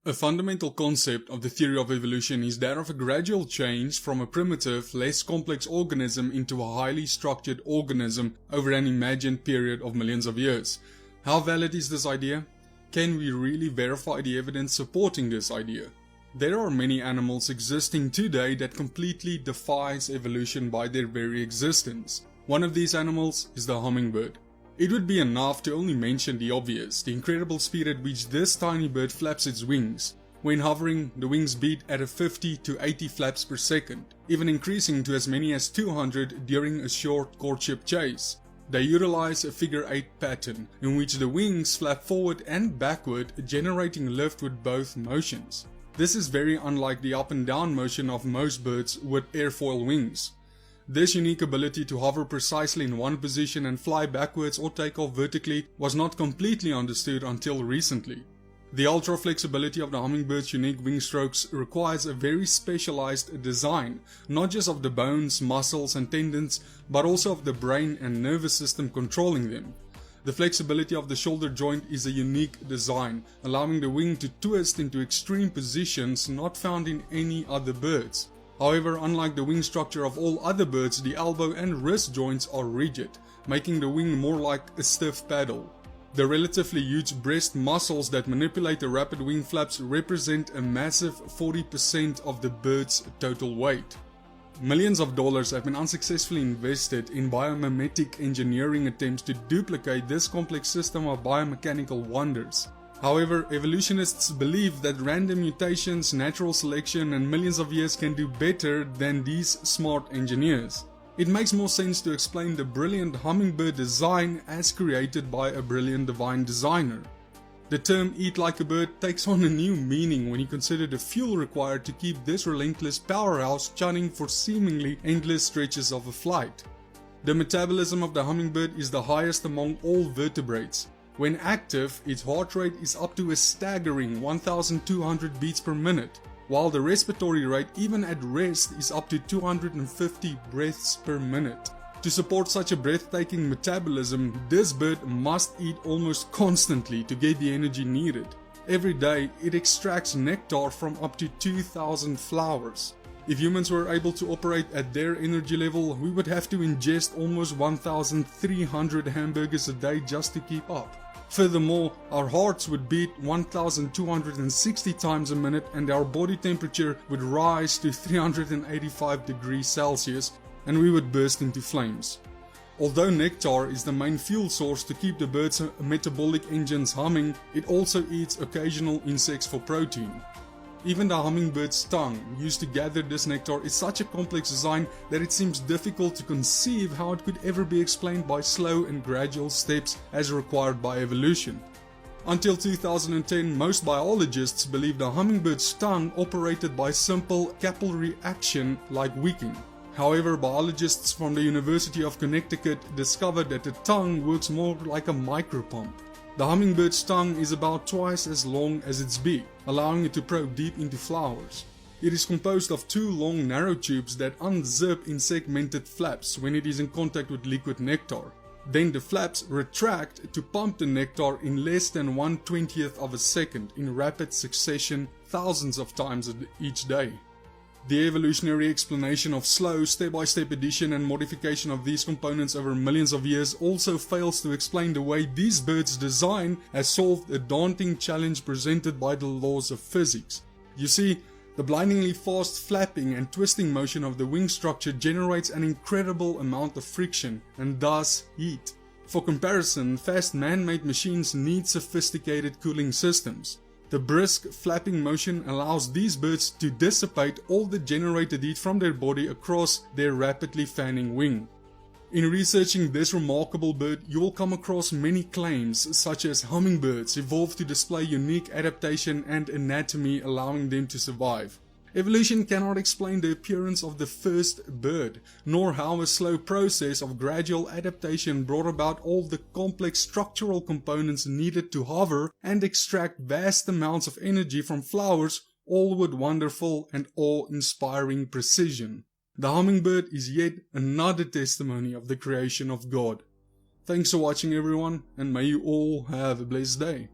A fundamental concept of the theory of evolution is that of a gradual change from a primitive, less complex organism into a highly structured organism over an imagined period of millions of years. How valid is this idea? Can we really verify the evidence supporting this idea? There are many animals existing today that completely defies evolution by their very existence. One of these animals is the hummingbird. It would be enough to only mention the obvious, the incredible speed at which this tiny bird flaps its wings. When hovering, the wings beat at a 50 to 80 flaps per second, even increasing to as many as 200 during a short courtship chase. They utilize a figure-8 pattern, in which the wings flap forward and backward, generating lift with both motions. This is very unlike the up and down motion of most birds with airfoil wings. This unique ability to hover precisely in one position and fly backwards or take off vertically was not completely understood until recently. The ultra flexibility of the hummingbird's unique wing strokes requires a very specialized design, not just of the bones, muscles and tendons, but also of the brain and nervous system controlling them. The flexibility of the shoulder joint is a unique design, allowing the wing to twist into extreme positions not found in any other birds. However, unlike the wing structure of all other birds, the elbow and wrist joints are rigid, making the wing more like a stiff paddle. The relatively huge breast muscles that manipulate the rapid wing flaps represent a massive 40% of the bird's total weight. Millions of dollars have been unsuccessfully invested in biomimetic engineering attempts to duplicate this complex system of biomechanical wonders. However, evolutionists believe that random mutations, natural selection and millions of years can do better than these smart engineers. It makes more sense to explain the brilliant hummingbird design as created by a brilliant divine designer. The term "eat like a bird" takes on a new meaning when you consider the fuel required to keep this relentless powerhouse churning for seemingly endless stretches of a flight. The metabolism of the hummingbird is the highest among all vertebrates. When active, its heart rate is up to a staggering 1,200 beats per minute, while the respiratory rate even at rest is up to 250 breaths per minute. To support such a breathtaking metabolism, this bird must eat almost constantly to get the energy needed. Every day, it extracts nectar from up to 2,000 flowers. If humans were able to operate at their energy level, we would have to ingest almost 1,300 hamburgers a day just to keep up. Furthermore, our hearts would beat 1,260 times a minute and our body temperature would rise to 385 degrees Celsius and we would burst into flames. Although nectar is the main fuel source to keep the bird's metabolic engines humming, it also eats occasional insects for protein. Even the hummingbird's tongue, used to gather this nectar, is such a complex design that it seems difficult to conceive how it could ever be explained by slow and gradual steps as required by evolution. Until 2010, most biologists believed the hummingbird's tongue operated by simple capillary action like weaking. However, biologists from the University of Connecticut discovered that the tongue works more like a micropump. The hummingbird's tongue is about twice as long as its beak, allowing it to probe deep into flowers. It is composed of two long narrow tubes that unzip in segmented flaps when it is in contact with liquid nectar. Then the flaps retract to pump the nectar in less than 1/20th of a second in rapid succession, thousands of times each day. The evolutionary explanation of slow, step-by-step addition and modification of these components over millions of years also fails to explain the way these birds' design has solved a daunting challenge presented by the laws of physics. You see, the blindingly fast flapping and twisting motion of the wing structure generates an incredible amount of friction and thus heat. For comparison, fast man-made machines need sophisticated cooling systems. The brisk flapping motion allows these birds to dissipate all the generated heat from their body across their rapidly fanning wing. In researching this remarkable bird, you will come across many claims such as hummingbirds evolved to display unique adaptation and anatomy allowing them to survive. Evolution cannot explain the appearance of the first bird, nor how a slow process of gradual adaptation brought about all the complex structural components needed to hover and extract vast amounts of energy from flowers, all with wonderful and awe-inspiring precision. The hummingbird is yet another testimony of the creation of God. Thanks for watching everyone, and may you all have a blessed day.